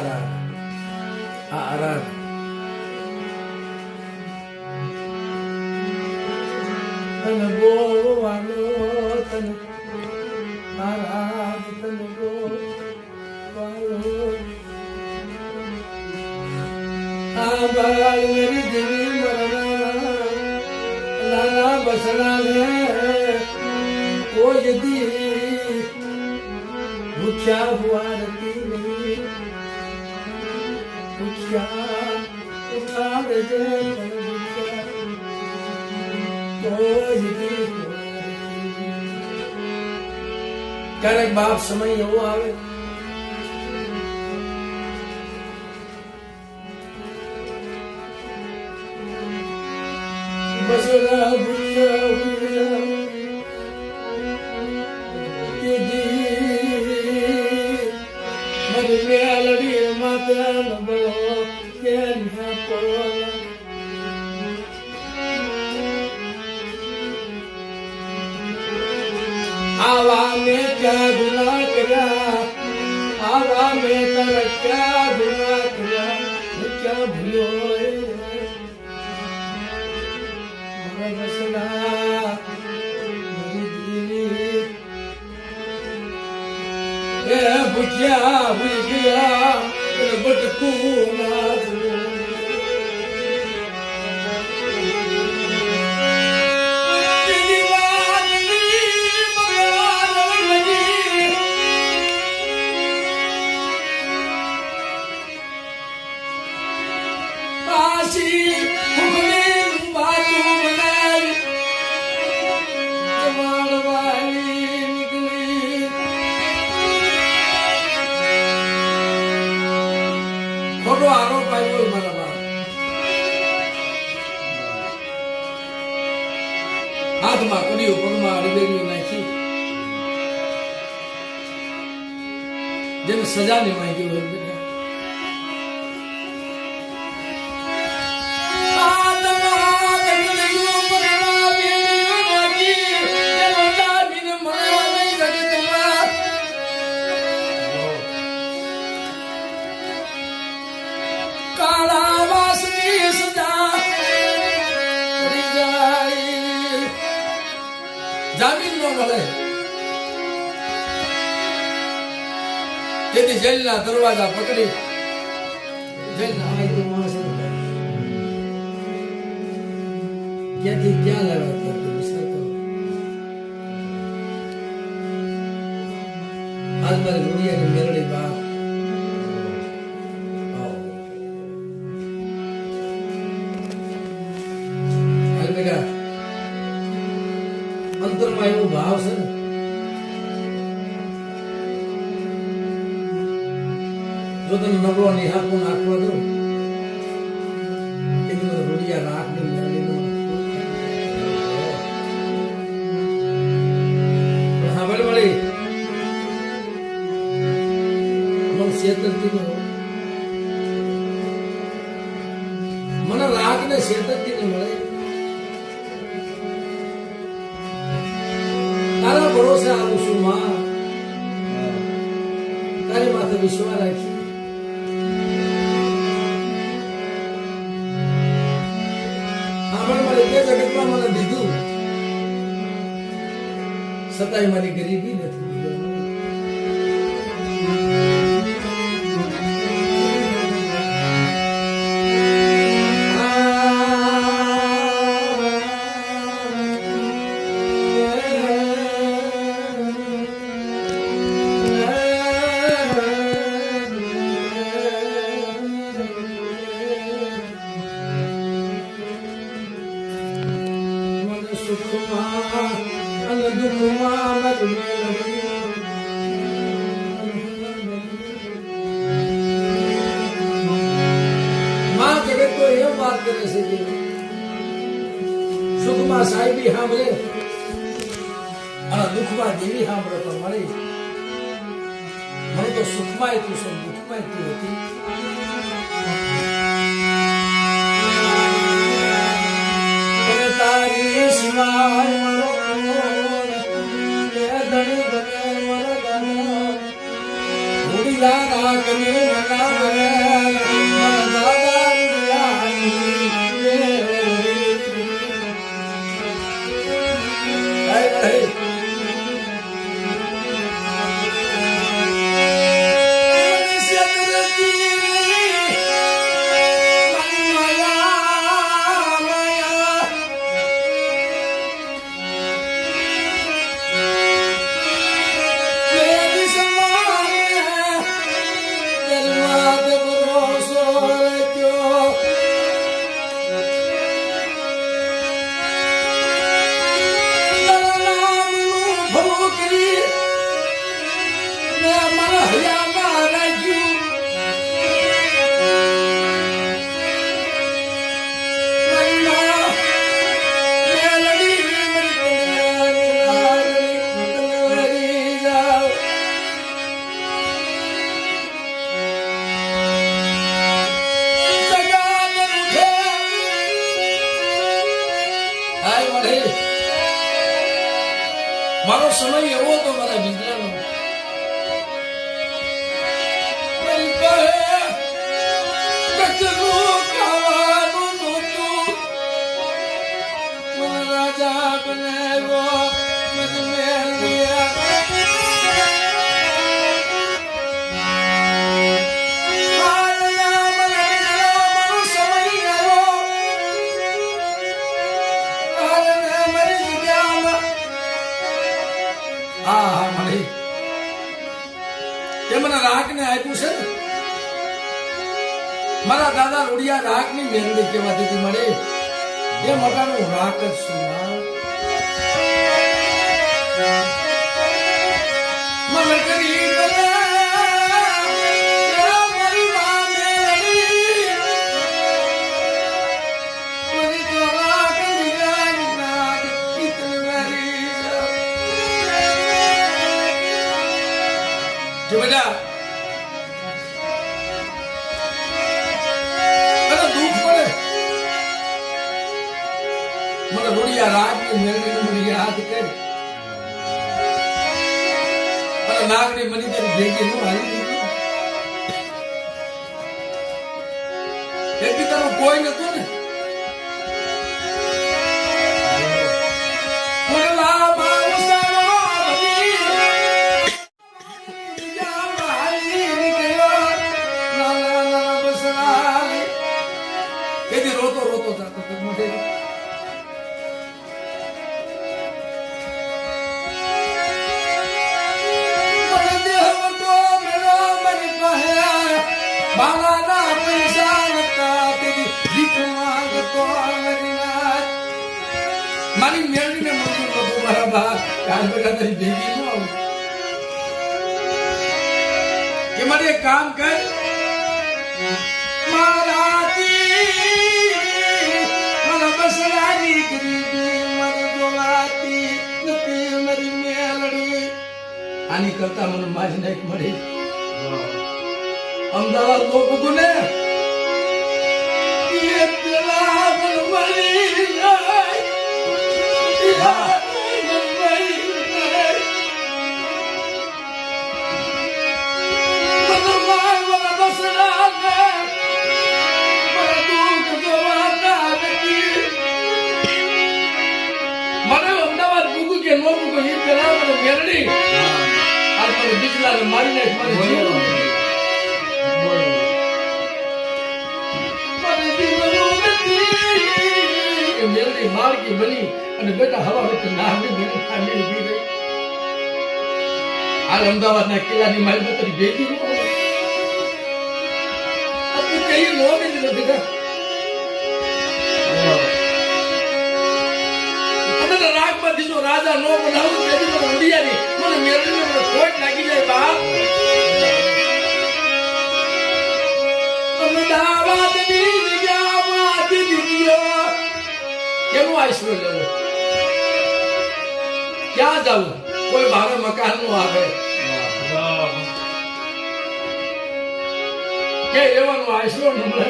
રાગ આ રાગ તને બોલવાનો તને આ રાગ તને બોલવાનો આ બાળ મેરી દેવી મરના નાના બસના લે કોઈ દી ભૂખ્યા હુઆ રતી નહીં ભૂખ્યા ઉતાર જે ક્યારેક બાપ સમય એવો આવે બસરા ભૂખ્યા મરી મેલડી માતા નબળો કે आवा में क्या गुनाह किया आवा में तर क्या गुनाह किया क्या भूलो बसना भुजिया भुजिया बटकू ना ખોટો આરોપ આવ્યો મારા બાપ હાથમાં કડીઓ પગમાં અડબેરીઓ નાખી જેને સજા ને માંગી હોય બેટા જામીન ન મળે તેથી જેલના દરવાજા પકડી જેલના માણસ ક્યાંથી ક્યાં લાવ્યા વિચાર કરો આજ મારે રૂડિયાની મેરડી બાપ અંતરમાં એવો ભાવ છે ને જો તમે નબળો નિહાળો નાખવા દો એની મને રૂડિયા રાખ ને હા ભલે મળી મને છેતરતી નો મને રાખ ને છેતરતી ને મળે તારા ભરોસે આવું છું માં તારી માથે વિશ્વાસ રાખી આપણે મારે તે જગતમાં મને દીધું છતાંય મારી ગરીબી નથી સુખમાં સાહેબી સાંભળે અને દુઃખમાં દેવી સાંભળે તો મળી મને તો સુખમાં તું છે દુઃખમાં તું હતી તારી સિવાય મારો ધણી બને મારા દાદા મારો સમય એવો હતો મારા વિદ્યાનો રાજા બનાવ્યો મને રાગ ને આપ્યું છે ને મારા દાદા રોડિયા રાગ ની મેલડી કહેવાતી હતી મળે એ મોટાનું રાગ જ છું મને કરી બેટા દુઃખ પડે મને રોડિયા રાગ ની મેળવી મને યાદ કરી અને નાગણી મની તારી ભેગી નું હાલી દીધું એક બી તારું કોઈ નતું ને રોતો રોતો જાતો મોઢે બાલાના પૈસા નતા તેની ભીખ માંગતો મારી મેળવીને મોટું બધું મારા બા કાલ બેટા તારી ભેગી ન આવું કે મારે એક કામ કર મારાથી મને બસરાની ગરીબી મને જોવાતી નથી મારી મેલડી આની કરતા મને મારી નાખ મળી અમદાવાદ લોકો ગુને એ પેલા મને મળી જાય માળકી બની અને બેટા હવા વચ્ચે હાલ અમદાવાદ ના કિલ્લાની મારી બતરી ભેગી કઈ લોબી નથી બેટા રાગમાંથી જો રાજા નો બનાવું તેથી મને ઉડિયાની મને મેળવીને મને ખોટ લાગી જાય બાપ અમદાવાદ ની જગ્યામાં દીદીઓ કેવું આઈશું લેવું ક્યાં જવું કોઈ ભારે મકાન નું આવે કે રહેવાનું આઈશું ન મળે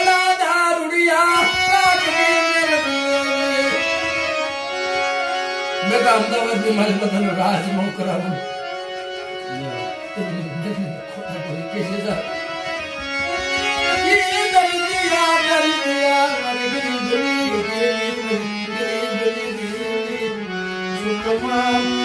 દાદા રૂડિયા છોકરા અમદાવાદની મારે બધાનો રાજમોહ કરાવું ખોટા બોલી કે છે સર Come on.